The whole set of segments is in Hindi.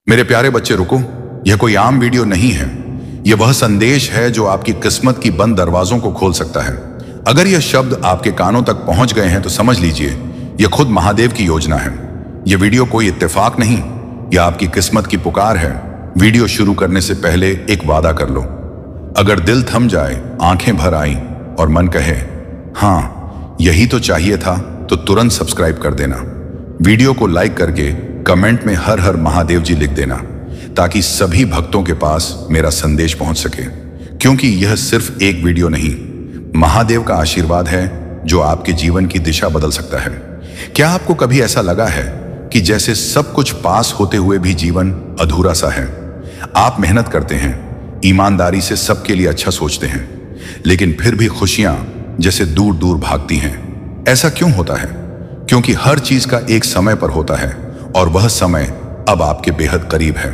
मेरे प्यारे बच्चे रुको, यह कोई आम वीडियो नहीं है। यह वह संदेश है जो आपकी किस्मत की बंद दरवाजों को खोल सकता है। अगर यह शब्द आपके कानों तक पहुंच गए हैं तो समझ लीजिए यह खुद महादेव की योजना है। यह वीडियो कोई इत्तेफाक नहीं, यह आपकी किस्मत की पुकार है। वीडियो शुरू करने से पहले एक वादा कर लो। अगर दिल थम जाए, आंखें भर आईं और मन कहे हाँ यही तो चाहिए था, तो तुरंत सब्सक्राइब कर देना। वीडियो को लाइक करके कमेंट में हर हर महादेव जी लिख देना, ताकि सभी भक्तों के पास मेरा संदेश पहुंच सके। क्योंकि यह सिर्फ एक वीडियो नहीं, महादेव का आशीर्वाद है जो आपके जीवन की दिशा बदल सकता है। क्या आपको कभी ऐसा लगा है कि जैसे सब कुछ पास होते हुए भी जीवन अधूरा सा है? आप मेहनत करते हैं, ईमानदारी से सबके लिए अच्छा सोचते हैं, लेकिन फिर भी खुशियां जैसे दूर दूर भागती हैं। ऐसा क्यों होता है? क्योंकि हर चीज का एक समय पर होता है और वह समय अब आपके बेहद करीब है।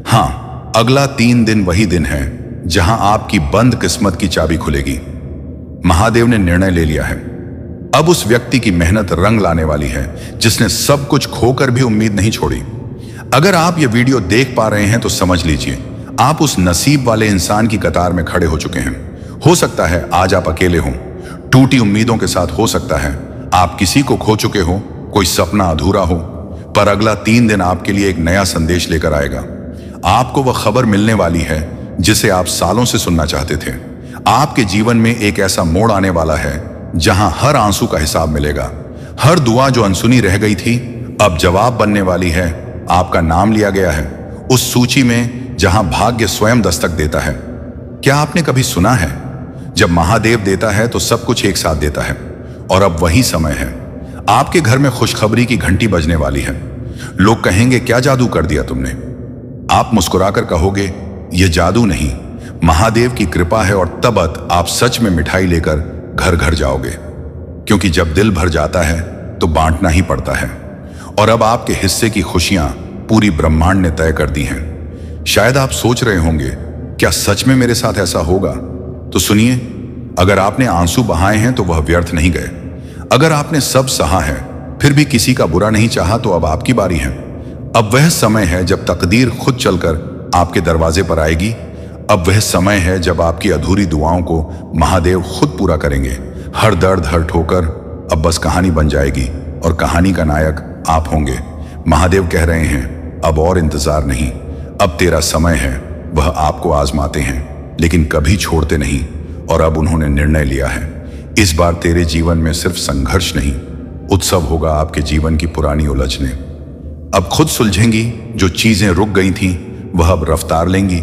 हाँ, अगला 3 दिन वही दिन है जहां आपकी बंद किस्मत की चाबी खुलेगी। महादेव ने निर्णय ले लिया है। अब उस व्यक्ति की मेहनत रंग लाने वाली है जिसने सब कुछ खोकर भी उम्मीद नहीं छोड़ी। अगर आप ये वीडियो देख पा रहे हैं तो समझ लीजिए आप उस नसीब वाले इंसान की कतार में खड़े हो चुके हैं। हो सकता है आज आप अकेले हों, टूटी उम्मीदों के साथ। हो सकता है आप किसी को खो चुके हो, कोई सपना अधूरा हो। पर अगला 3 दिन आपके लिए एक नया संदेश लेकर आएगा। आपको वह खबर मिलने वाली है जिसे आप सालों से सुनना चाहते थे। आपके जीवन में एक ऐसा मोड़ आने वाला है जहां हर आंसू का हिसाब मिलेगा। हर दुआ जो अनसुनी रह गई थी अब जवाब बनने वाली है। आपका नाम लिया गया है उस सूची में जहां भाग्य स्वयं दस्तक देता है। क्या आपने कभी सुना है, जब महादेव देता है तो सब कुछ एक साथ देता है? और अब वही समय है। आपके घर में खुशखबरी की घंटी बजने वाली है। लोग कहेंगे क्या जादू कर दिया तुमने? आप मुस्कुराकर कहोगे यह जादू नहीं, महादेव की कृपा है। और तब आप सच में मिठाई लेकर घर घर जाओगे। क्योंकि जब दिल भर जाता है तो बांटना ही पड़ता है। और अब आपके हिस्से की खुशियां पूरी ब्रह्मांड ने तय कर दी हैं। शायद आप सोच रहे होंगे क्या सच में मेरे साथ ऐसा होगा? तो सुनिए, अगर आपने आंसू बहाए हैं तो वह व्यर्थ नहीं गए। अगर आपने सब सहा है फिर भी किसी का बुरा नहीं चाहा तो अब आपकी बारी है। अब वह समय है जब तकदीर खुद चलकर आपके दरवाजे पर आएगी। अब वह समय है जब आपकी अधूरी दुआओं को महादेव खुद पूरा करेंगे। हर दर्द, हर ठोकर अब बस कहानी बन जाएगी और कहानी का नायक आप होंगे। महादेव कह रहे हैं अब और इंतजार नहीं, अब तेरा समय है। वह आपको आजमाते हैं लेकिन कभी छोड़ते नहीं। और अब उन्होंने निर्णय लिया है, इस बार तेरे जीवन में सिर्फ संघर्ष नहीं, उत्सव होगा। आपके जीवन की पुरानी उलझने अब खुद सुलझेंगी। जो चीजें रुक गई थीं वह अब रफ्तार लेंगी,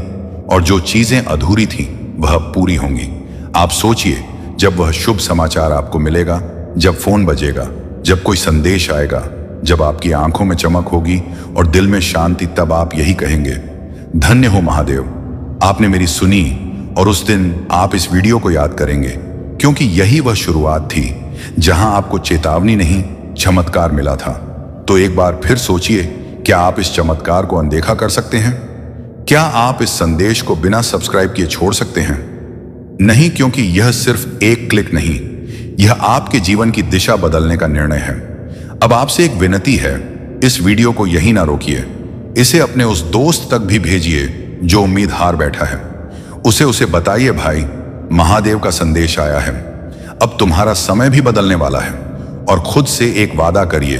और जो चीजें अधूरी थीं वह अब पूरी होंगी। आप सोचिए, जब वह शुभ समाचार आपको मिलेगा, जब फोन बजेगा, जब कोई संदेश आएगा, जब आपकी आंखों में चमक होगी और दिल में शांति, तब आप यही कहेंगे धन्य हो महादेव, आपने मेरी सुनी। और उस दिन आप इस वीडियो को याद करेंगे, क्योंकि यही वह शुरुआत थी जहां आपको चेतावनी नहीं, चमत्कार मिला था। तो एक बार फिर सोचिए, क्या आप इस चमत्कार को अनदेखा कर सकते हैं? क्या आप इस संदेश को बिना सब्सक्राइब किए छोड़ सकते हैं? नहीं, क्योंकि यह सिर्फ एक क्लिक नहीं, यह आपके जीवन की दिशा बदलने का निर्णय है। अब आपसे एक विनती है, इस वीडियो को यही ना रोकिए। इसे अपने उस दोस्त तक भी भेजिए जो उम्मीद हार बैठा है। उसे बताइए भाई, महादेव का संदेश आया है, अब तुम्हारा समय भी बदलने वाला है। और खुद से एक वादा करिए,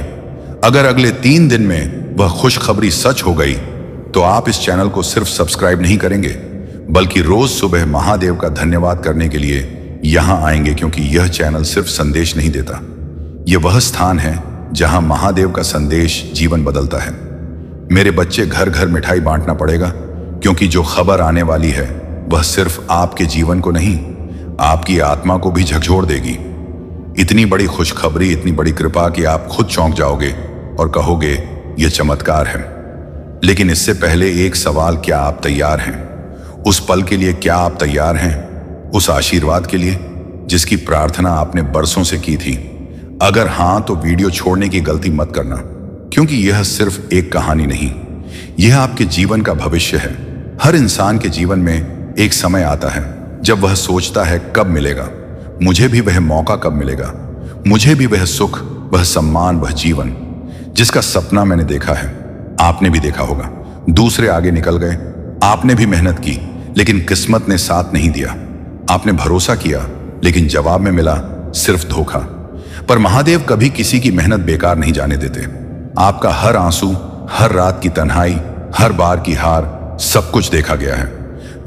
अगर अगले 3 दिन में वह खुशखबरी सच हो गई तो आप इस चैनल को सिर्फ सब्सक्राइब नहीं करेंगे, बल्कि रोज सुबह महादेव का धन्यवाद करने के लिए यहां आएंगे। क्योंकि यह चैनल सिर्फ संदेश नहीं देता, यह वह स्थान है जहां महादेव का संदेश जीवन बदलता है। मेरे बच्चे, घर घर मिठाई बांटना पड़ेगा, क्योंकि जो खबर आने वाली है वह सिर्फ आपके जीवन को नहीं, आपकी आत्मा को भी झकझोर देगी। इतनी बड़ी खुशखबरी, इतनी बड़ी कृपा कि आप खुद चौंक जाओगे और कहोगे यह चमत्कार है। लेकिन इससे पहले एक सवाल, क्या आप तैयार हैं? उस पल के लिए क्या आप तैयार हैं? उस आशीर्वाद के लिए जिसकी प्रार्थना आपने बरसों से की थी? अगर हां तो वीडियो छोड़ने की गलती मत करना, क्योंकि यह सिर्फ एक कहानी नहीं, यह आपके जीवन का भविष्य है। हर इंसान के जीवन में एक समय आता है जब वह सोचता है कब मिलेगा, मुझे भी वह मौका कब मिलेगा, मुझे भी वह सुख, वह सम्मान, वह जीवन जिसका सपना मैंने देखा है, आपने भी देखा होगा। दूसरे आगे निकल गए। आपने भी मेहनत की, लेकिन किस्मत ने साथ नहीं दिया। आपने भरोसा किया, लेकिन जवाब में मिला सिर्फ धोखा। पर महादेव कभी किसी की मेहनत बेकार नहीं जाने देते। आपका हर आंसू, हर रात की तन्हाई, हर बार की हार, सब कुछ देखा गया है।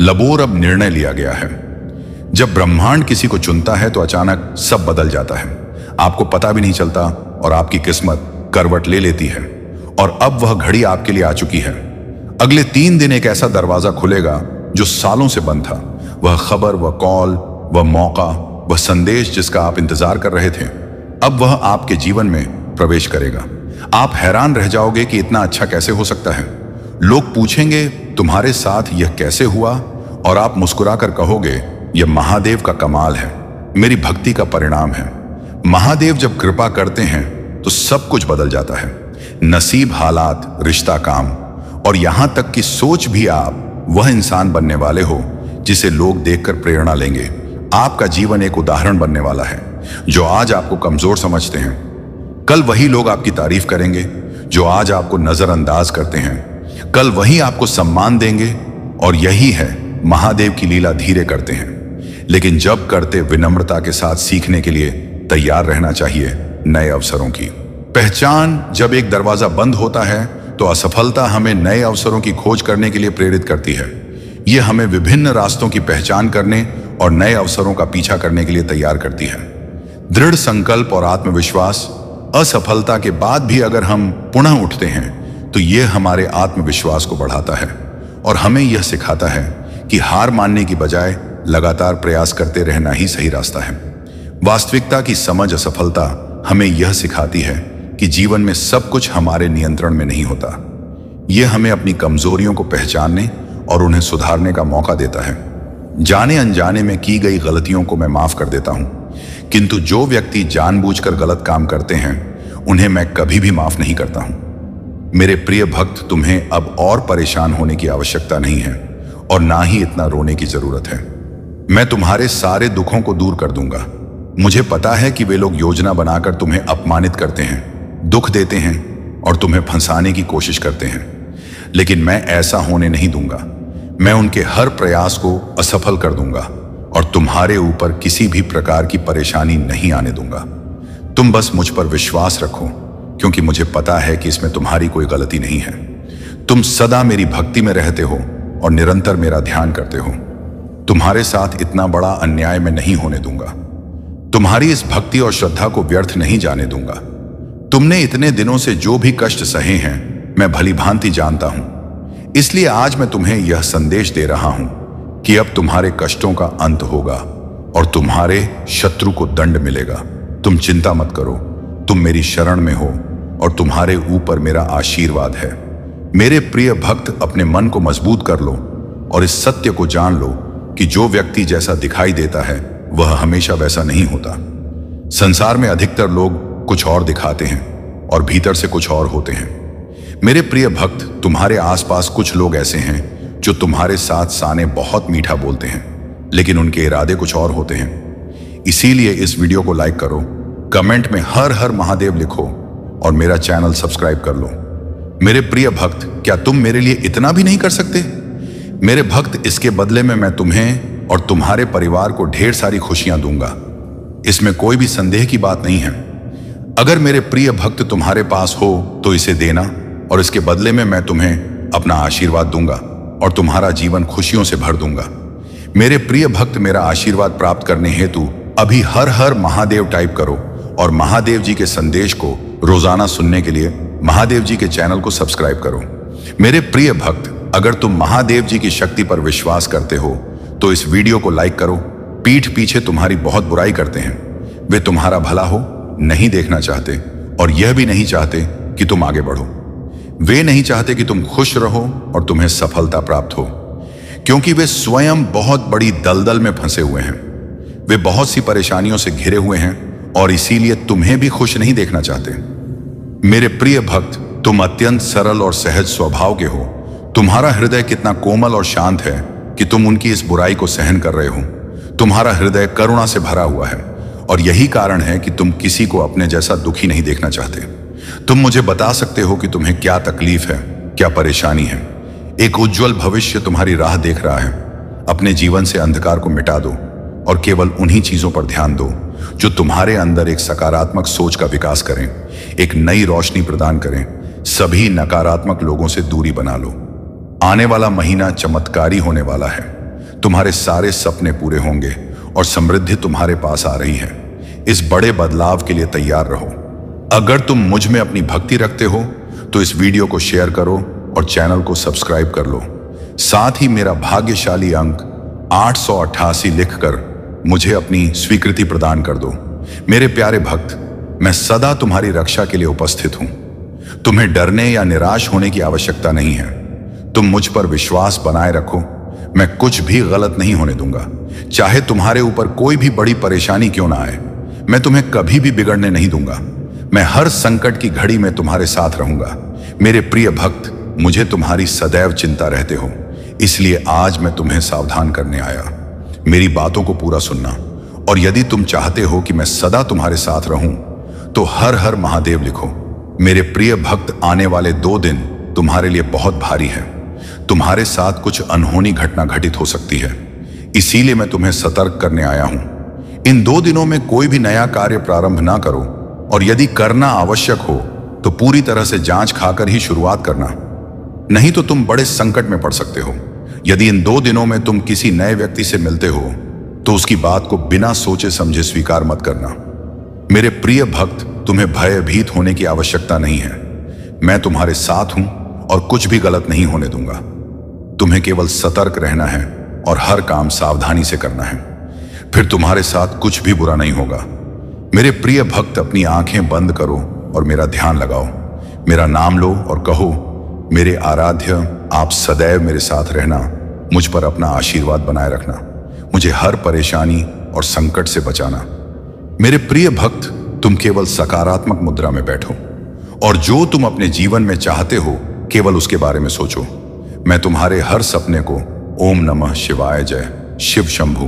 लबोर अब निर्णय लिया गया है। जब ब्रह्मांड किसी को चुनता है तो अचानक सब बदल जाता है। आपको पता भी नहीं चलता और आपकी किस्मत करवट ले लेती है। और अब वह घड़ी आपके लिए आ चुकी है। अगले 3 दिन एक ऐसा दरवाजा खुलेगा जो सालों से बंद था। वह खबर, वह कॉल, वह मौका, वह संदेश जिसका आप इंतजार कर रहे थे, अब वह आपके जीवन में प्रवेश करेगा। आप हैरान रह जाओगे कि इतना अच्छा कैसे हो सकता है। लोग पूछेंगे तुम्हारे साथ यह कैसे हुआ, और आप मुस्कुराकर कहोगे यह महादेव का कमाल है, मेरी भक्ति का परिणाम है। महादेव जब कृपा करते हैं तो सब कुछ बदल जाता है। नसीब, हालात, रिश्ता, काम, और यहां तक कि सोच भी आप वह इंसान बनने वाले हो जिसे लोग देखकर प्रेरणा लेंगे। आपका जीवन एक उदाहरण बनने वाला है। जो आज आपको कमजोर समझते हैं, कल वही लोग आपकी तारीफ करेंगे। जो आज आपको नजरअंदाज करते हैं, कल वही आपको सम्मान देंगे। और यही है महादेव की लीला। धीरे करते हैं, लेकिन जब करते विनम्रता के साथ सीखने के लिए तैयार रहना चाहिए नए अवसरों की पहचान। जब एक दरवाजा बंद होता है तो असफलता हमें नए अवसरों की खोज करने के लिए प्रेरित करती है। यह हमें विभिन्न रास्तों की पहचान करने और नए अवसरों का पीछा करने के लिए तैयार करती है। दृढ़ संकल्प और आत्मविश्वास। असफलता के बाद भी अगर हम पुनः उठते हैं तो यह हमारे आत्मविश्वास को बढ़ाता है और हमें यह सिखाता है कि हार मानने की बजाय लगातार प्रयास करते रहना ही सही रास्ता है। वास्तविकता की समझ। असफलता हमें यह सिखाती है कि जीवन में सब कुछ हमारे नियंत्रण में नहीं होता। यह हमें अपनी कमजोरियों को पहचानने और उन्हें सुधारने का मौका देता है। जाने अनजाने में की गई गलतियों को मैं माफ कर देता हूं, किंतु जो व्यक्ति जानबूझकर गलत काम करते हैं उन्हें मैं कभी भी माफ नहीं करता हूं। मेरे प्रिय भक्त, तुम्हें अब और परेशान होने की आवश्यकता नहीं है और ना ही इतना रोने की जरूरत है। मैं तुम्हारे सारे दुखों को दूर कर दूंगा। मुझे पता है कि वे लोग योजना बनाकर तुम्हें अपमानित करते हैं, दुख देते हैं और तुम्हें फंसाने की कोशिश करते हैं, लेकिन मैं ऐसा होने नहीं दूंगा। मैं उनके हर प्रयास को असफल कर दूंगा और तुम्हारे ऊपर किसी भी प्रकार की परेशानी नहीं आने दूंगा। तुम बस मुझ पर विश्वास रखो, क्योंकि मुझे पता है कि इसमें तुम्हारी कोई गलती नहीं है। तुम सदा मेरी भक्ति में रहते हो और निरंतर मेरा ध्यान करते हो। तुम्हारे साथ इतना बड़ा अन्याय मैं नहीं होने दूंगा। तुम्हारी इस भक्ति और श्रद्धा को व्यर्थ नहीं जाने दूंगा। तुमने इतने दिनों से जो भी कष्ट सहे हैं मैं भली भांति जानता हूं। इसलिए आज मैं तुम्हें यह संदेश दे रहा हूं कि अब तुम्हारे कष्टों का अंत होगा और तुम्हारे शत्रु को दंड मिलेगा। तुम चिंता मत करो, तुम मेरी शरण में हो और तुम्हारे ऊपर मेरा आशीर्वाद है। मेरे प्रिय भक्त, अपने मन को मजबूत कर लो और इस सत्य को जान लो कि जो व्यक्ति जैसा दिखाई देता है वह हमेशा वैसा नहीं होता। संसार में अधिकतर लोग कुछ और दिखाते हैं और भीतर से कुछ और होते हैं। मेरे प्रिय भक्त, तुम्हारे आसपास कुछ लोग ऐसे हैं जो तुम्हारे साथ साने बहुत मीठा बोलते हैं, लेकिन उनके इरादे कुछ और होते हैं। इसीलिए इस वीडियो को लाइक करो, कमेंट में हर हर महादेव लिखो और मेरा चैनल सब्सक्राइब कर लो। मेरे प्रिय भक्त, क्या तुम मेरे लिए इतना भी नहीं कर सकते? मेरे भक्त, इसके बदले में मैं तुम्हें और तुम्हारे परिवार को ढेर सारी खुशियां दूंगा। इसमें कोई भी संदेह की बात नहीं है। अगर मेरे प्रिय भक्त तुम्हारे पास हो तो इसे देना और इसके बदले में मैं तुम्हें अपना आशीर्वाद दूंगा और तुम्हारा जीवन खुशियों से भर दूंगा। मेरे प्रिय भक्त, मेरा आशीर्वाद प्राप्त करने हेतु अभी हर हर महादेव टाइप करो और महादेव जी के संदेश को रोजाना सुनने के लिए महादेव जी के चैनल को सब्सक्राइब करो। मेरे प्रिय भक्त, अगर तुम महादेव जी की शक्ति पर विश्वास करते हो तो इस वीडियो को लाइक करो। पीठ पीछे तुम्हारी बहुत बुराई करते हैं, वे तुम्हारा भला हो नहीं देखना चाहते और यह भी नहीं चाहते कि तुम आगे बढ़ो। वे नहीं चाहते कि तुम खुश रहो और तुम्हें सफलता प्राप्त हो, क्योंकि वे स्वयं बहुत बड़ी दलदल में फंसे हुए हैं। वे बहुत सी परेशानियों से घिरे हुए हैं और इसीलिए तुम्हें भी खुश नहीं देखना चाहते। मेरे प्रिय भक्त, तुम अत्यंत सरल और सहज स्वभाव के हो। तुम्हारा हृदय कितना कोमल और शांत है कि तुम उनकी इस बुराई को सहन कर रहे हो। तुम्हारा हृदय करुणा से भरा हुआ है और यही कारण है कि तुम किसी को अपने जैसा दुखी नहीं देखना चाहते। तुम मुझे बता सकते हो कि तुम्हें क्या तकलीफ है, क्या परेशानी है, एक उज्जवल भविष्य तुम्हारी राह देख रहा है। अपने जीवन से अंधकार को मिटा दो और केवल उन्हीं चीजों पर ध्यान दो जो तुम्हारे अंदर एक सकारात्मक सोच का विकास करें, एक नई रोशनी प्रदान करें। सभी नकारात्मक लोगों से दूरी बना लो। आने वाला महीना चमत्कारी होने वाला है। तुम्हारे सारे सपने पूरे होंगे और समृद्धि तुम्हारे पास आ रही है। इस बड़े बदलाव के लिए तैयार रहो। अगर तुम मुझ में अपनी भक्ति रखते हो तो इस वीडियो को शेयर करो और चैनल को सब्सक्राइब कर लो। साथ ही मेरा भाग्यशाली अंक 888 लिखकर मुझे अपनी स्वीकृति प्रदान कर दो। मेरे प्यारे भक्त, मैं सदा तुम्हारी रक्षा के लिए उपस्थित हूं। तुम्हें डरने या निराश होने की आवश्यकता नहीं है। तुम मुझ पर विश्वास बनाए रखो। मैं कुछ भी गलत नहीं होने दूंगा। चाहे तुम्हारे ऊपर कोई भी बड़ी परेशानी क्यों ना आए, मैं तुम्हें कभी भी बिगड़ने नहीं दूंगा। मैं हर संकट की घड़ी में तुम्हारे साथ रहूंगा। मेरे प्रिय भक्त, मुझे तुम्हारी सदैव चिंता रहते हो, इसलिए आज मैं तुम्हें सावधान करने आया। मेरी बातों को पूरा सुनना, और यदि तुम चाहते हो कि मैं सदा तुम्हारे साथ रहूं तो हर हर महादेव लिखो। मेरे प्रिय भक्त, आने वाले 2 दिन तुम्हारे लिए बहुत भारी है। तुम्हारे साथ कुछ अनहोनी घटना घटित हो सकती है, इसीलिए मैं तुम्हें सतर्क करने आया हूं। इन 2 दिनों में कोई भी नया कार्य प्रारंभ ना करो, और यदि करना आवश्यक हो तो पूरी तरह से जांच खाकर ही शुरुआत करना, नहीं तो तुम बड़े संकट में पड़ सकते हो। यदि इन 2 दिनों में तुम किसी नए व्यक्ति से मिलते हो तो उसकी बात को बिना सोचे समझे स्वीकार मत करना। मेरे प्रिय भक्त, तुम्हें भयभीत होने की आवश्यकता नहीं है। मैं तुम्हारे साथ हूं और कुछ भी गलत नहीं होने दूंगा। तुम्हें केवल सतर्क रहना है और हर काम सावधानी से करना है, फिर तुम्हारे साथ कुछ भी बुरा नहीं होगा। मेरे प्रिय भक्त, अपनी आंखें बंद करो और मेरा ध्यान लगाओ। मेरा नाम लो और कहो, मेरे आराध्य, आप सदैव मेरे साथ रहना, मुझ पर अपना आशीर्वाद बनाए रखना, मुझे हर परेशानी और संकट से बचाना। मेरे प्रिय भक्त, तुम केवल सकारात्मक मुद्रा में बैठो और जो तुम अपने जीवन में चाहते हो केवल उसके बारे में सोचो। मैं तुम्हारे हर सपने को ओम नमः शिवाय जय शिव शंभु।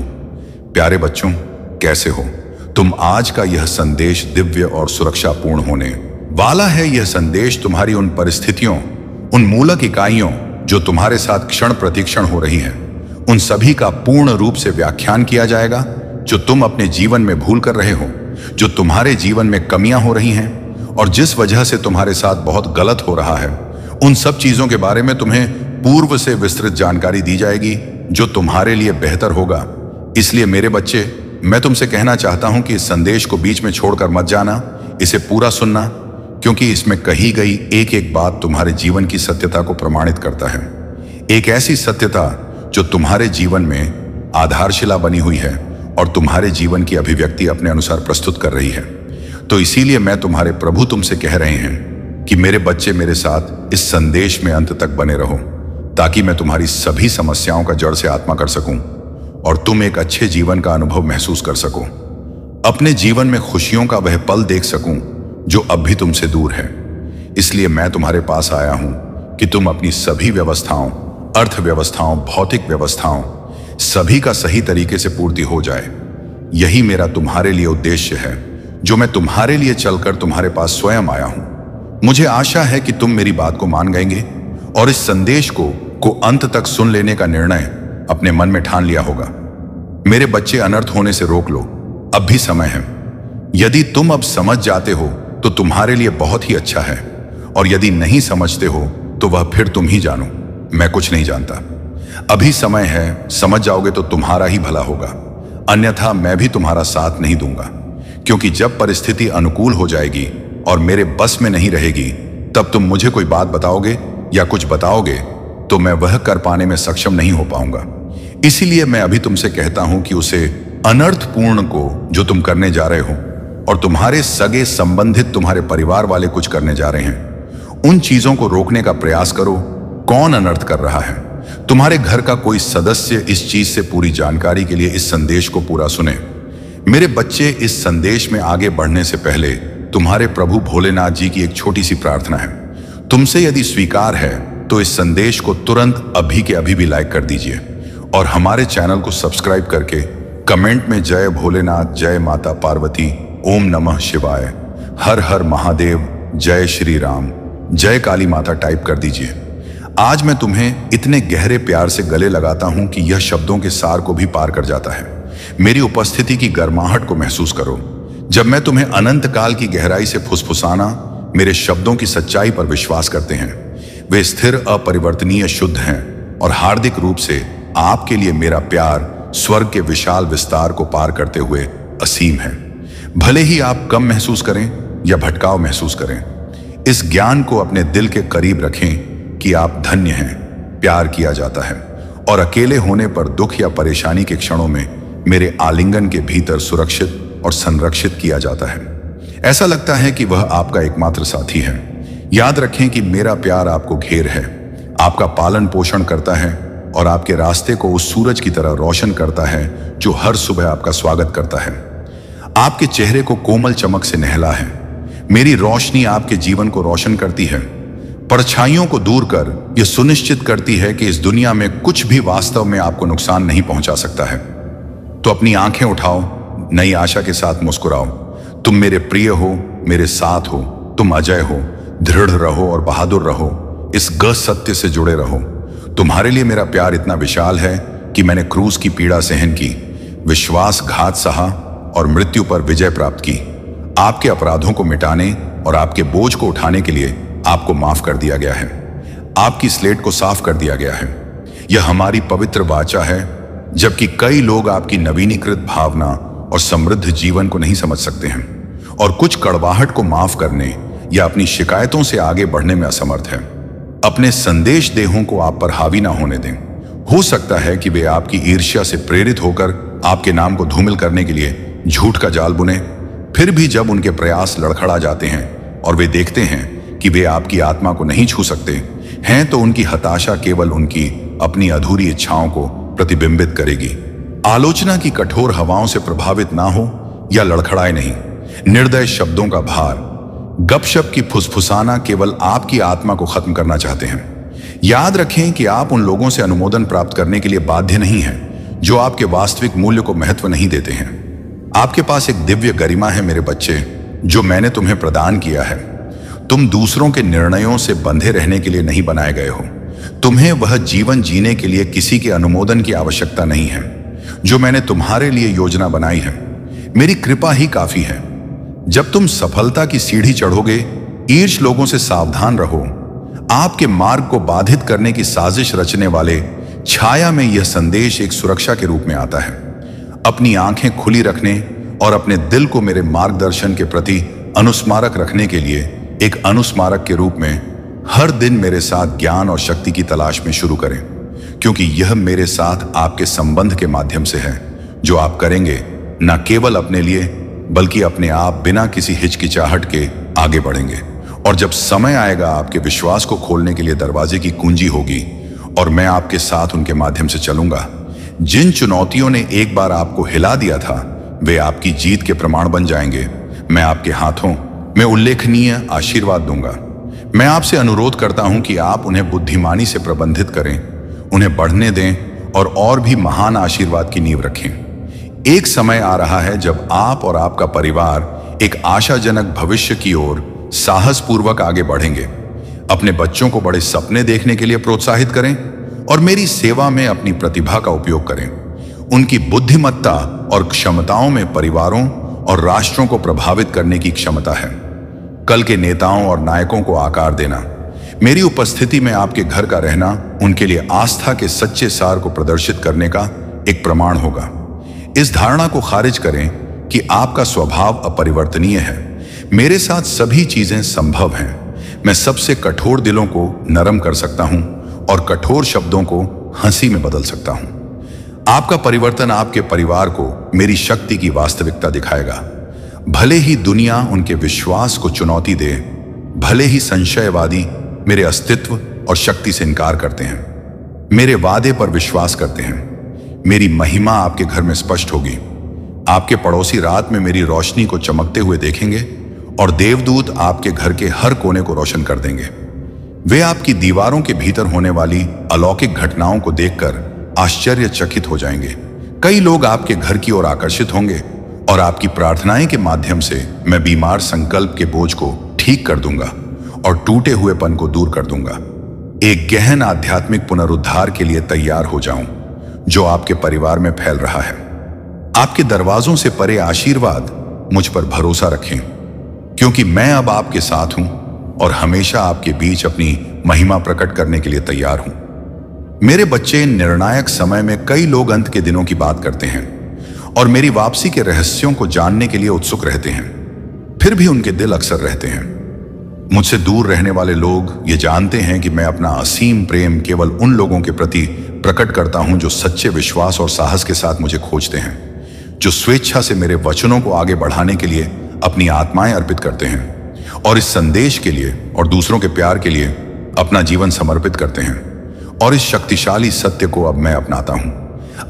प्यारे बच्चों, कैसे हो तुम? आज का यह संदेश दिव्य और सुरक्षापूर्ण होने वाला है। यह संदेश तुम्हारी उन परिस्थितियों, उन मूलक इकाइयों जो तुम्हारे साथ क्षण प्रतिक्षण हो रही हैं, उन सभी का पूर्ण रूप से व्याख्यान किया जाएगा। जो तुम अपने जीवन में भूल कर रहे हो, जो तुम्हारे जीवन में कमियां हो रही हैं और जिस वजह से तुम्हारे साथ बहुत गलत हो रहा है, उन सब चीजों के बारे में तुम्हें पूर्व से विस्तृत जानकारी दी जाएगी जो तुम्हारे लिए बेहतर होगा। इसलिए मेरे बच्चे, मैं तुमसे कहना चाहता हूं कि इस संदेश को बीच में छोड़कर मत जाना, इसे पूरा सुनना, क्योंकि इसमें कही गई एक एक बात तुम्हारे जीवन की सत्यता को प्रमाणित करता है। एक ऐसी सत्यता जो तुम्हारे जीवन में आधारशिला बनी हुई है और तुम्हारे जीवन की अभिव्यक्ति अपने अनुसार प्रस्तुत कर रही है। तो इसीलिए मैं तुम्हारे प्रभु तुमसे कह रहे हैं कि मेरे बच्चे, मेरे साथ इस संदेश में अंत तक बने रहो, ताकि मैं तुम्हारी सभी समस्याओं का जड़ से आत्मा कर सकूं और तुम एक अच्छे जीवन का अनुभव महसूस कर सको। अपने जीवन में खुशियों का वह पल देख सकूं जो अब भी तुमसे दूर है। इसलिए मैं तुम्हारे पास आया हूं कि तुम अपनी सभी व्यवस्थाओं, अर्थव्यवस्थाओं, भौतिक व्यवस्थाओं, सभी का सही तरीके से पूर्ति हो जाए। यही मेरा तुम्हारे लिए उद्देश्य है, जो मैं तुम्हारे लिए चलकर तुम्हारे पास स्वयं आया हूं। मुझे आशा है कि तुम मेरी बात को मान गएंगे और इस संदेश को अंत तक सुन लेने का निर्णय अपने मन में ठान लिया होगा। मेरे बच्चे, अनर्थ होने से रोक लो, अब भी समय है। यदि तुम अब समझ जाते हो तो तुम्हारे लिए बहुत ही अच्छा है, और यदि नहीं समझते हो तो वह फिर तुम ही जानो, मैं कुछ नहीं जानता। अभी समय है, समझ जाओगे तो तुम्हारा ही भला होगा, अन्यथा मैं भी तुम्हारा साथ नहीं दूंगा। क्योंकि जब परिस्थिति अनुकूल हो जाएगी और मेरे बस में नहीं रहेगी, तब तुम मुझे कोई बात बताओगे या कुछ बताओगे तो मैं वह कर पाने में सक्षम नहीं हो पाऊंगा। इसीलिए मैं अभी तुमसे कहता हूं कि उसे अनर्थपूर्ण को जो तुम करने जा रहे हो और तुम्हारे सगे संबंधित तुम्हारे परिवार वाले कुछ करने जा रहे हैं, उन चीजों को रोकने का प्रयास करो। कौन अनर्थ कर रहा है? तुम्हारे घर का कोई सदस्य इस चीज से पूरी जानकारी के लिए इस संदेश को पूरा सुने। मेरे बच्चे, इस संदेश में आगे बढ़ने से पहले तुम्हारे प्रभु भोलेनाथ जी की एक छोटी सी प्रार्थना है। तुमसे यदि स्वीकार है तो इस संदेश को तुरंत अभी के अभी भी लाइक कर दीजिए और हमारे चैनल को सब्सक्राइब करके कमेंट में जय भोलेनाथ, जय माता पार्वती, ओम नमः शिवाय, हर हर महादेव, जय श्री राम, जय काली माता टाइप कर दीजिए। आज मैं तुम्हें इतने गहरे प्यार से गले लगाता हूं कि यह शब्दों के सार को भी पार कर जाता है। मेरी उपस्थिति की गर्माहट को महसूस करो। जब मैं तुम्हें अनंत काल की गहराई से फुसफुसाना मेरे शब्दों की सच्चाई पर विश्वास करते हैं। वे स्थिर, अपरिवर्तनीय, शुद्ध हैं और हार्दिक रूप से आपके लिए मेरा प्यार स्वर्ग के विशाल विस्तार को पार करते हुए असीम है। भले ही आप कम महसूस करें या भटकाव महसूस करें, इस ज्ञान को अपने दिल के करीब रखें कि आप धन्य हैं, प्यार किया जाता है और अकेले होने पर दुख या परेशानी के क्षणों में मेरे आलिंगन के भीतर सुरक्षित और संरक्षित किया जाता है। ऐसा लगता है कि वह आपका एकमात्र साथी है। याद रखें कि मेरा प्यार आपको घेर है, आपका पालन पोषण करता है और आपके रास्ते को उस सूरज की तरह रोशन करता है जो हर सुबह आपका स्वागत करता है। आपके चेहरे को कोमल चमक से नहला है। मेरी रोशनी आपके जीवन को रोशन करती है, परछाइयों को दूर कर यह सुनिश्चित करती है कि इस दुनिया में कुछ भी वास्तव में आपको नुकसान नहीं पहुंचा सकता है। तो अपनी आंखें उठाओ, नई आशा के साथ मुस्कुराओ। तुम मेरे प्रिय हो, मेरे साथ हो, तुम अजय हो। दृढ़ रहो और बहादुर रहो, इस गहन सत्य से जुड़े रहो। तुम्हारे लिए मेरा प्यार इतना विशाल है कि मैंने क्रूस की पीड़ा सहन की, विश्वासघात सहा और मृत्यु पर विजय प्राप्त की। आपके अपराधों को मिटाने और आपके बोझ को उठाने के लिए आपको माफ कर दिया गया है। आपकी स्लेट को साफ कर दिया गया है। यह हमारी पवित्र वाचा है, जबकि कई लोग आपकी नवीनीकृत भावना और समृद्ध जीवन को नहीं समझ सकते हैं और कुछ कड़वाहट को माफ करने या अपनी शिकायतों से आगे बढ़ने में असमर्थ है। अपने संदेश देहों को आप पर हावी ना होने दें। हो सकता है कि वे आपकी ईर्ष्या से प्रेरित होकर आपके नाम को धूमिल करने के लिए झूठ का जाल बुने। फिर भी जब उनके प्रयास लड़खड़ा जाते हैं और वे देखते हैं कि वे आपकी आत्मा को नहीं छू सकते हैं, तो उनकी हताशा केवल उनकी अपनी अधूरी इच्छाओं को प्रतिबिंबित करेगी। आलोचना की कठोर हवाओं से प्रभावित ना हो या लड़खड़ाए नहीं। निर्दय शब्दों का भार, गपशप की फुसफुसाना केवल आपकी आत्मा को खत्म करना चाहते हैं। याद रखें कि आप उन लोगों से अनुमोदन प्राप्त करने के लिए बाध्य नहीं हैं जो आपके वास्तविक मूल्य को महत्व नहीं देते हैं। आपके पास एक दिव्य गरिमा है मेरे बच्चे, जो मैंने तुम्हें प्रदान किया है। तुम दूसरों के निर्णयों से बंधे रहने के लिए नहीं बनाए गए हो। तुम्हें वह जीवन जीने के लिए किसी के अनुमोदन की आवश्यकता नहीं है जो मैंने तुम्हारे लिए योजना बनाई है। मेरी कृपा ही काफी है। जब तुम सफलता की सीढ़ी चढ़ोगे, ईर्ष्य लोगों से सावधान रहो। आपके मार्ग को बाधित करने की साजिश रचने वाले छाया में यह संदेश एक सुरक्षा के रूप में आता है। अपनी आंखें खुली रखने और अपने दिल को मेरे मार्गदर्शन के प्रति अनुस्मारक रखने के लिए एक अनुस्मारक के रूप में हर दिन मेरे साथ ज्ञान और शक्ति की तलाश में शुरू करें, क्योंकि यह मेरे साथ आपके संबंध के माध्यम से है जो आप करेंगे, न केवल अपने लिए बल्कि अपने आप बिना किसी हिचकिचाहट के आगे बढ़ेंगे। और जब समय आएगा, आपके विश्वास को खोलने के लिए दरवाजे की कुंजी होगी और मैं आपके साथ उनके माध्यम से चलूंगा। जिन चुनौतियों ने एक बार आपको हिला दिया था, वे आपकी जीत के प्रमाण बन जाएंगे। मैं आपके हाथों में उल्लेखनीय आशीर्वाद दूंगा। मैं आपसे अनुरोध करता हूं कि आप उन्हें बुद्धिमानी से प्रबंधित करें, उन्हें बढ़ने दें और भी महान आशीर्वाद की नींव रखें। एक समय आ रहा है जब आप और आपका परिवार एक आशाजनक भविष्य की ओर साहसपूर्वक आगे बढ़ेंगे। अपने बच्चों को बड़े सपने देखने के लिए प्रोत्साहित करें और मेरी सेवा में अपनी प्रतिभा का उपयोग करें। उनकी बुद्धिमत्ता और क्षमताओं में परिवारों और राष्ट्रों को प्रभावित करने की क्षमता है। कल के नेताओं और नायकों को आकार देना, मेरी उपस्थिति में आपके घर का रहना उनके लिए आस्था के सच्चे सार को प्रदर्शित करने का एक प्रमाण होगा। इस धारणा को खारिज करें कि आपका स्वभाव अपरिवर्तनीय है। मेरे साथ सभी चीजें संभव हैं। मैं सबसे कठोर दिलों को नरम कर सकता हूं और कठोर शब्दों को हंसी में बदल सकता हूं। आपका परिवर्तन आपके परिवार को मेरी शक्ति की वास्तविकता दिखाएगा। भले ही दुनिया उनके विश्वास को चुनौती दे, भले ही संशयवादी मेरे अस्तित्व और शक्ति से इनकार करते हैं, मेरे वादे पर विश्वास करते हैं। मेरी महिमा आपके घर में स्पष्ट होगी। आपके पड़ोसी रात में मेरी रोशनी को चमकते हुए देखेंगे और देवदूत आपके घर के हर कोने को रोशन कर देंगे। वे आपकी दीवारों के भीतर होने वाली अलौकिक घटनाओं को देखकर आश्चर्यचकित हो जाएंगे। कई लोग आपके घर की ओर आकर्षित होंगे और आपकी प्रार्थनाएं के माध्यम से मैं बीमार संकल्प के बोझ को ठीक कर दूंगा और टूटे हुएपन को दूर कर दूंगा। एक गहन आध्यात्मिक पुनरुद्धार के लिए तैयार हो जाऊं जो आपके परिवार में फैल रहा है। आपके दरवाजों से परे आशीर्वाद मुझ पर भरोसा रखें, क्योंकि मैं अब आपके साथ हूं और हमेशा आपके बीच अपनी महिमा प्रकट करने के लिए तैयार हूं। मेरे बच्चे, इन निर्णायक समय में कई लोग अंत के दिनों की बात करते हैं और मेरी वापसी के रहस्यों को जानने के लिए उत्सुक रहते हैं। फिर भी उनके दिल अक्सर रहते हैं। मुझसे दूर रहने वाले लोग ये जानते हैं कि मैं अपना असीम प्रेम केवल उन लोगों के प्रति प्रकट करता हूं जो सच्चे विश्वास और साहस के साथ मुझे खोजते हैं, जो स्वेच्छा से मेरे वचनों को आगे बढ़ाने के लिए अपनी आत्माएं अर्पित करते हैं और इस संदेश के लिए और दूसरों के प्यार के लिए अपना जीवन समर्पित करते हैं। और इस शक्तिशाली सत्य को अब मैं अपनाता हूं।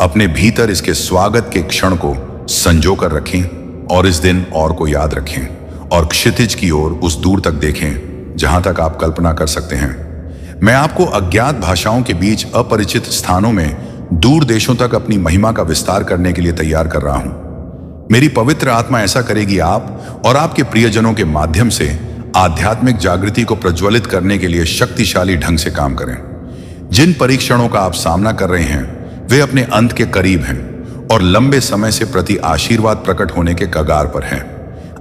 अपने भीतर इसके स्वागत के क्षण को संजो कर रखें और इस दिन और को याद रखें और क्षितिज की ओर उस दूर तक देखें जहां तक आप कल्पना कर सकते हैं। मैं आपको अज्ञात भाषाओं के बीच अपरिचित स्थानों में दूर देशों तक अपनी महिमा का विस्तार करने के लिए तैयार कर रहा हूं। मेरी पवित्र आत्मा ऐसा करेगी आप और आपके प्रियजनों के माध्यम से आध्यात्मिक जागृति को प्रज्वलित करने के लिए शक्तिशाली ढंग से काम करें। जिन परीक्षणों का आप सामना कर रहे हैं वे अपने अंत के करीब हैं और लंबे समय से प्रति आशीर्वाद प्रकट होने के कगार पर हैं।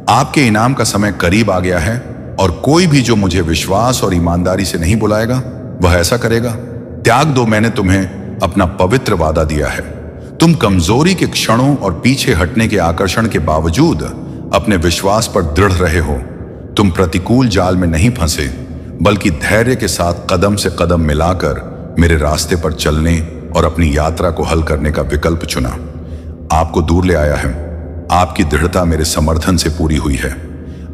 आपके इनाम का समय करीब आ गया है और कोई भी जो मुझे विश्वास और ईमानदारी से नहीं बुलाएगा वह ऐसा करेगा। त्याग दो, मैंने तुम्हें अपना पवित्र वादा दिया है। तुम कमजोरी के क्षणों और पीछे हटने के आकर्षण के बावजूद अपने विश्वास पर दृढ़ रहे हो। तुम प्रतिकूल जाल में नहीं फंसे, बल्कि धैर्य के साथ कदम से कदम मिलाकर मेरे रास्ते पर चलने और अपनी यात्रा को हल करने का विकल्प चुना। आपको दूर ले आया है। आपकी दृढ़ता मेरे समर्थन से पूरी हुई है।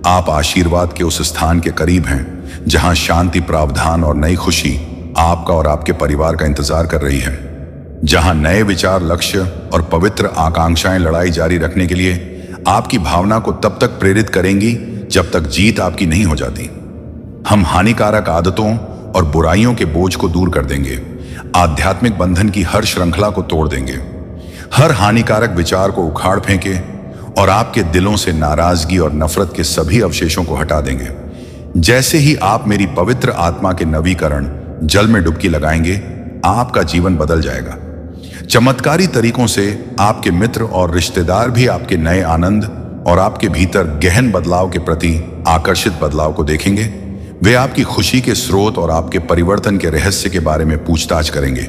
आप आशीर्वाद के उस स्थान के करीब हैं जहां शांति, प्रावधान और नई खुशी आपका और आपके परिवार का इंतजार कर रही है। जहां नए विचार, लक्ष्य और पवित्र आकांक्षाएं लड़ाई जारी रखने के लिए आपकी भावना को तब तक प्रेरित करेंगी जब तक जीत आपकी नहीं हो जाती। हम हानिकारक आदतों और बुराइयों के बोझ को दूर कर देंगे, आध्यात्मिक बंधन की हर श्रृंखला को तोड़ देंगे, हर हानिकारक विचार को उखाड़ फेंके और आपके दिलों से नाराजगी और नफरत के सभी अवशेषों को हटा देंगे। जैसे ही आप मेरी पवित्र आत्मा के नवीकरण जल में डुबकी लगाएंगे, आपका जीवन बदल जाएगा। चमत्कारी तरीकों से आपके मित्र और रिश्तेदार भी आपके नए आनंद और आपके भीतर गहन बदलाव के प्रति आकर्षित बदलाव को देखेंगे। वे आपकी खुशी के स्रोत और आपके परिवर्तन के रहस्य के बारे में पूछताछ करेंगे।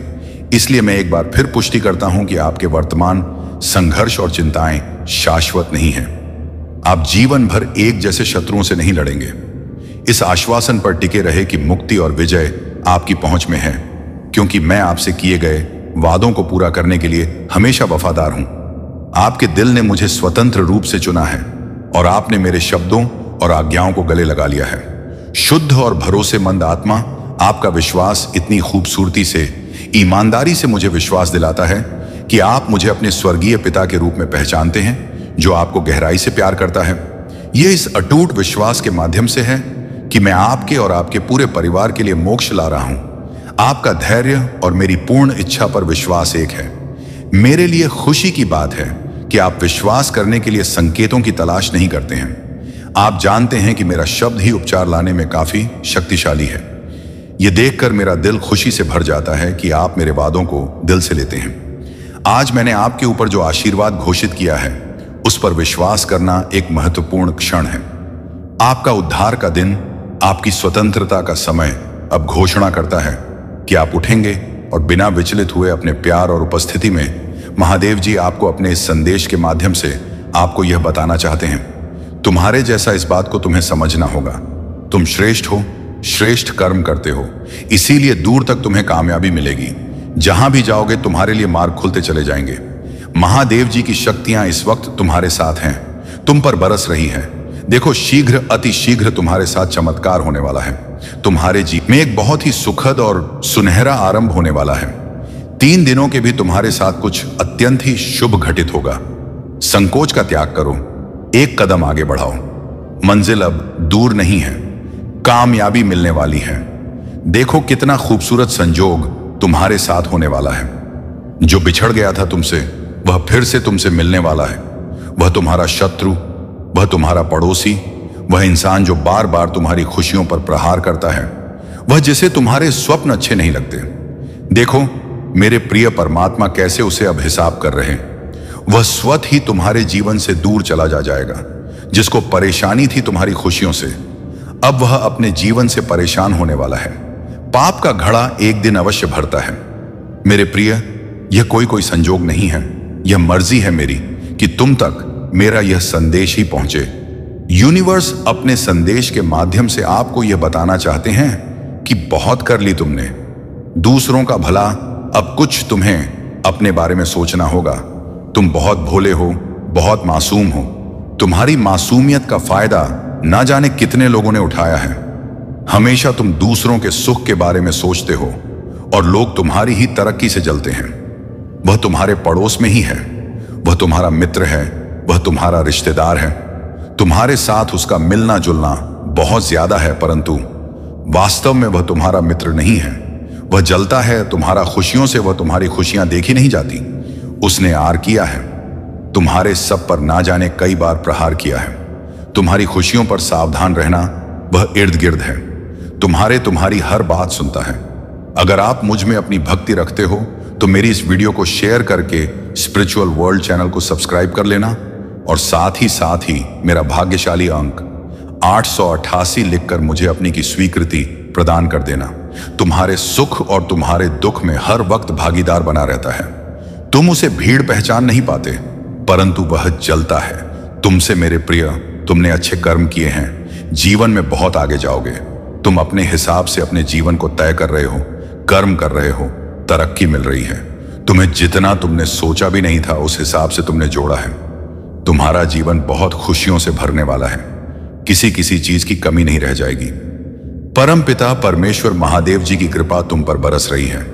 इसलिए मैं एक बार फिर पुष्टि करता हूं कि आपके वर्तमान संघर्ष और चिंताएं शाश्वत नहीं हैं। आप जीवन भर एक जैसे शत्रुओं से नहीं लड़ेंगे। इस आश्वासन पर टिके रहे कि मुक्ति और विजय आपकी पहुंच में है, क्योंकि मैं आपसे किए गए वादों को पूरा करने के लिए हमेशा वफादार हूं। आपके दिल ने मुझे स्वतंत्र रूप से चुना है और आपने मेरे शब्दों और आज्ञाओं को गले लगा लिया है। शुद्ध और भरोसेमंद आत्मा, आपका विश्वास इतनी खूबसूरती से, ईमानदारी से मुझे विश्वास दिलाता है कि आप मुझे अपने स्वर्गीय पिता के रूप में पहचानते हैं जो आपको गहराई से प्यार करता है। यह इस अटूट विश्वास के माध्यम से है कि मैं आपके और आपके पूरे परिवार के लिए मोक्ष ला रहा हूं। आपका धैर्य और मेरी पूर्ण इच्छा पर विश्वास एक है। मेरे लिए खुशी की बात है कि आप विश्वास करने के लिए संकेतों की तलाश नहीं करते हैं। आप जानते हैं कि मेरा शब्द ही उपचार लाने में काफी शक्तिशाली है। यह देखकर मेरा दिल खुशी से भर जाता है कि आप मेरे वादों को दिल से लेते हैं। आज मैंने आपके ऊपर जो आशीर्वाद घोषित किया है उस पर विश्वास करना एक महत्वपूर्ण क्षण है। आपका उद्धार का दिन, आपकी स्वतंत्रता का समय अब घोषणा करता है कि आप उठेंगे और बिना विचलित हुए अपने प्यार और उपस्थिति में महादेव जी आपको अपने इस संदेश के माध्यम से आपको यह बताना चाहते हैं, तुम्हारे जैसा इस बात को तुम्हें समझना होगा। तुम श्रेष्ठ हो, श्रेष्ठ कर्म करते हो, इसीलिए दूर तक तुम्हें कामयाबी मिलेगी। जहां भी जाओगे तुम्हारे लिए मार्ग खुलते चले जाएंगे। महादेव जी की शक्तियां इस वक्त तुम्हारे साथ हैं, तुम पर बरस रही हैं। देखो, शीघ्र, अति शीघ्र तुम्हारे साथ चमत्कार होने वाला है। तुम्हारे जीवन में एक बहुत ही सुखद और सुनहरा आरंभ होने वाला है। 3 दिनों के भी तुम्हारे साथ कुछ अत्यंत ही शुभ घटित होगा। संकोच का त्याग करो, एक कदम आगे बढ़ाओ। मंजिल अब दूर नहीं है, कामयाबी मिलने वाली है। देखो कितना खूबसूरत संजोग तुम्हारे साथ होने वाला है। जो बिछड़ गया था तुमसे, वह फिर से तुमसे मिलने वाला है। वह तुम्हारा शत्रु, वह तुम्हारा पड़ोसी, वह इंसान जो बार बार तुम्हारी खुशियों पर प्रहार करता है, वह जिसे तुम्हारे स्वप्न अच्छे नहीं लगते। देखो मेरे प्रिय परमात्मा कैसे उसे अब हिसाब कर रहे हैं। वह स्वतः ही तुम्हारे जीवन से दूर चला जाएगा। जिसको परेशानी थी तुम्हारी खुशियों से, अब वह अपने जीवन से परेशान होने वाला है। पाप का घड़ा एक दिन अवश्य भरता है। मेरे प्रिय, यह कोई संजोग नहीं है, यह मर्जी है मेरी कि तुम तक मेरा यह संदेश ही पहुंचे। यूनिवर्स अपने संदेश के माध्यम से आपको यह बताना चाहते हैं कि बहुत कर ली तुमने, दूसरों का भला अब कुछ तुम्हें अपने बारे में सोचना होगा। तुम बहुत भोले हो, बहुत मासूम हो। तुम्हारी मासूमियत का फायदा ना जाने कितने लोगों ने उठाया है। हमेशा तुम दूसरों के सुख के बारे में सोचते हो और लोग तुम्हारी ही तरक्की से जलते हैं। वह तुम्हारे पड़ोस में ही है, वह तुम्हारा मित्र है, वह तुम्हारा रिश्तेदार है। तुम्हारे साथ उसका मिलना जुलना बहुत ज्यादा है, परंतु वास्तव में वह तुम्हारा मित्र नहीं है। वह जलता है तुम्हारा खुशियों से, वह तुम्हारी खुशियां देखी नहीं जाती। उसने आर किया है, तुम्हारे सब पर ना जाने कई बार प्रहार किया है। तुम्हारी खुशियों पर सावधान रहना, वह इर्द गिर्द है, तुम्हारी हर बात सुनता है। अगर आप मुझ में अपनी भक्ति रखते हो तो मेरी इस वीडियो को शेयर करके स्पिरिचुअल वर्ल्ड चैनल को सब्सक्राइब कर लेना और साथ ही मेरा भाग्यशाली अंक 888 लिखकर मुझे अपनी की स्वीकृति प्रदान कर देना। तुम्हारे सुख और तुम्हारे दुख में हर वक्त भागीदार बना रहता है। तुम उसे भीड़ पहचान नहीं पाते, परंतु वह जलता है तुमसे। मेरे प्रिय, तुमने अच्छे कर्म किए हैं, जीवन में बहुत आगे जाओगे। तुम अपने हिसाब से अपने जीवन को तय कर रहे हो, कर्म कर रहे हो, तरक्की मिल रही है। तुम्हें जितना तुमने सोचा भी नहीं था उस हिसाब से तुमने जोड़ा है। तुम्हारा जीवन बहुत खुशियों से भरने वाला है, किसी चीज की कमी नहीं रह जाएगी। परम पिता परमेश्वर महादेव जी की कृपा तुम पर बरस रही है।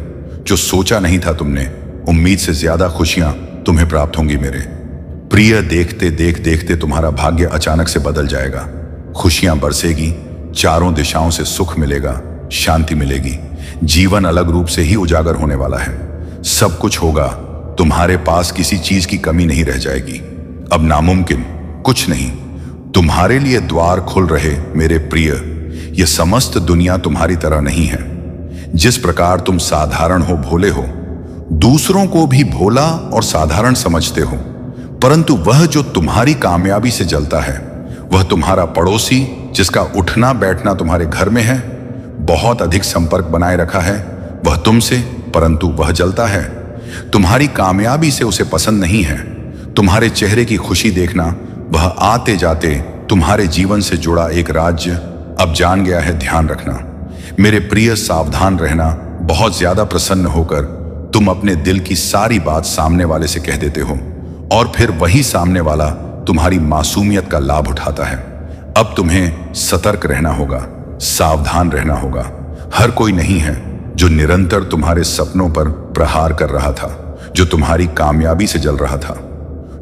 जो सोचा नहीं था तुमने, उम्मीद से ज्यादा खुशियां तुम्हें प्राप्त होंगी मेरे प्रिय। देखते तुम्हारा भाग्य अचानक से बदल जाएगा। खुशियां बरसेगी, चारों दिशाओं से सुख मिलेगा, शांति मिलेगी। जीवन अलग रूप से ही उजागर होने वाला है। सब कुछ होगा, तुम्हारे पास किसी चीज की कमी नहीं रह जाएगी। अब नामुमकिन कुछ नहीं, तुम्हारे लिए द्वार खुल रहे मेरे प्रिय। यह समस्त दुनिया तुम्हारी तरह नहीं है। जिस प्रकार तुम साधारण हो, भोले हो, दूसरों को भी भोला और साधारण समझते हो, परंतु वह जो तुम्हारी कामयाबी से जलता है, वह तुम्हारा पड़ोसी जिसका उठना बैठना तुम्हारे घर में है, बहुत अधिक संपर्क बनाए रखा है वह तुमसे, परंतु वह जलता है। तुम्हारी कामयाबी से उसे पसंद नहीं है। तुम्हारे चेहरे की खुशी देखना, वह आते जाते तुम्हारे जीवन से जुड़ा एक राज्य अब जान गया है। ध्यान रखना मेरे प्रिय, सावधान रहना। बहुत ज्यादा प्रसन्न होकर तुम अपने दिल की सारी बात सामने वाले से कह देते हो और फिर वही सामने वाला तुम्हारी मासूमियत का लाभ उठाता है। अब तुम्हें सतर्क रहना होगा, सावधान रहना होगा। हर कोई नहीं है जो निरंतर तुम्हारे सपनों पर प्रहार कर रहा था, जो तुम्हारी कामयाबी से जल रहा था।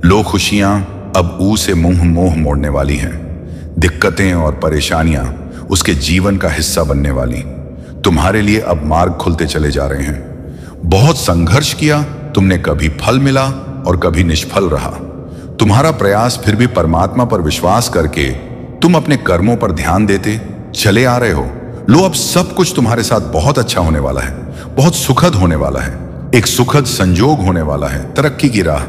लो खुशियां अब ऊ से मुंह मोह मोड़ने वाली हैं। दिक्कतें और परेशानियां उसके जीवन का हिस्सा बनने वाली। तुम्हारे लिए अब मार्ग खुलते चले जा रहे हैं। बहुत संघर्ष किया तुमने, कभी फल मिला और कभी निष्फल रहा। तुम्हारा प्रयास फिर भी परमात्मा पर विश्वास करके तुम अपने कर्मों पर ध्यान देते चले आ रहे हो। लो अब सब कुछ तुम्हारे साथ बहुत अच्छा होने वाला है, बहुत सुखद होने वाला है। एक सुखद संजोग होने वाला है, तरक्की की राह।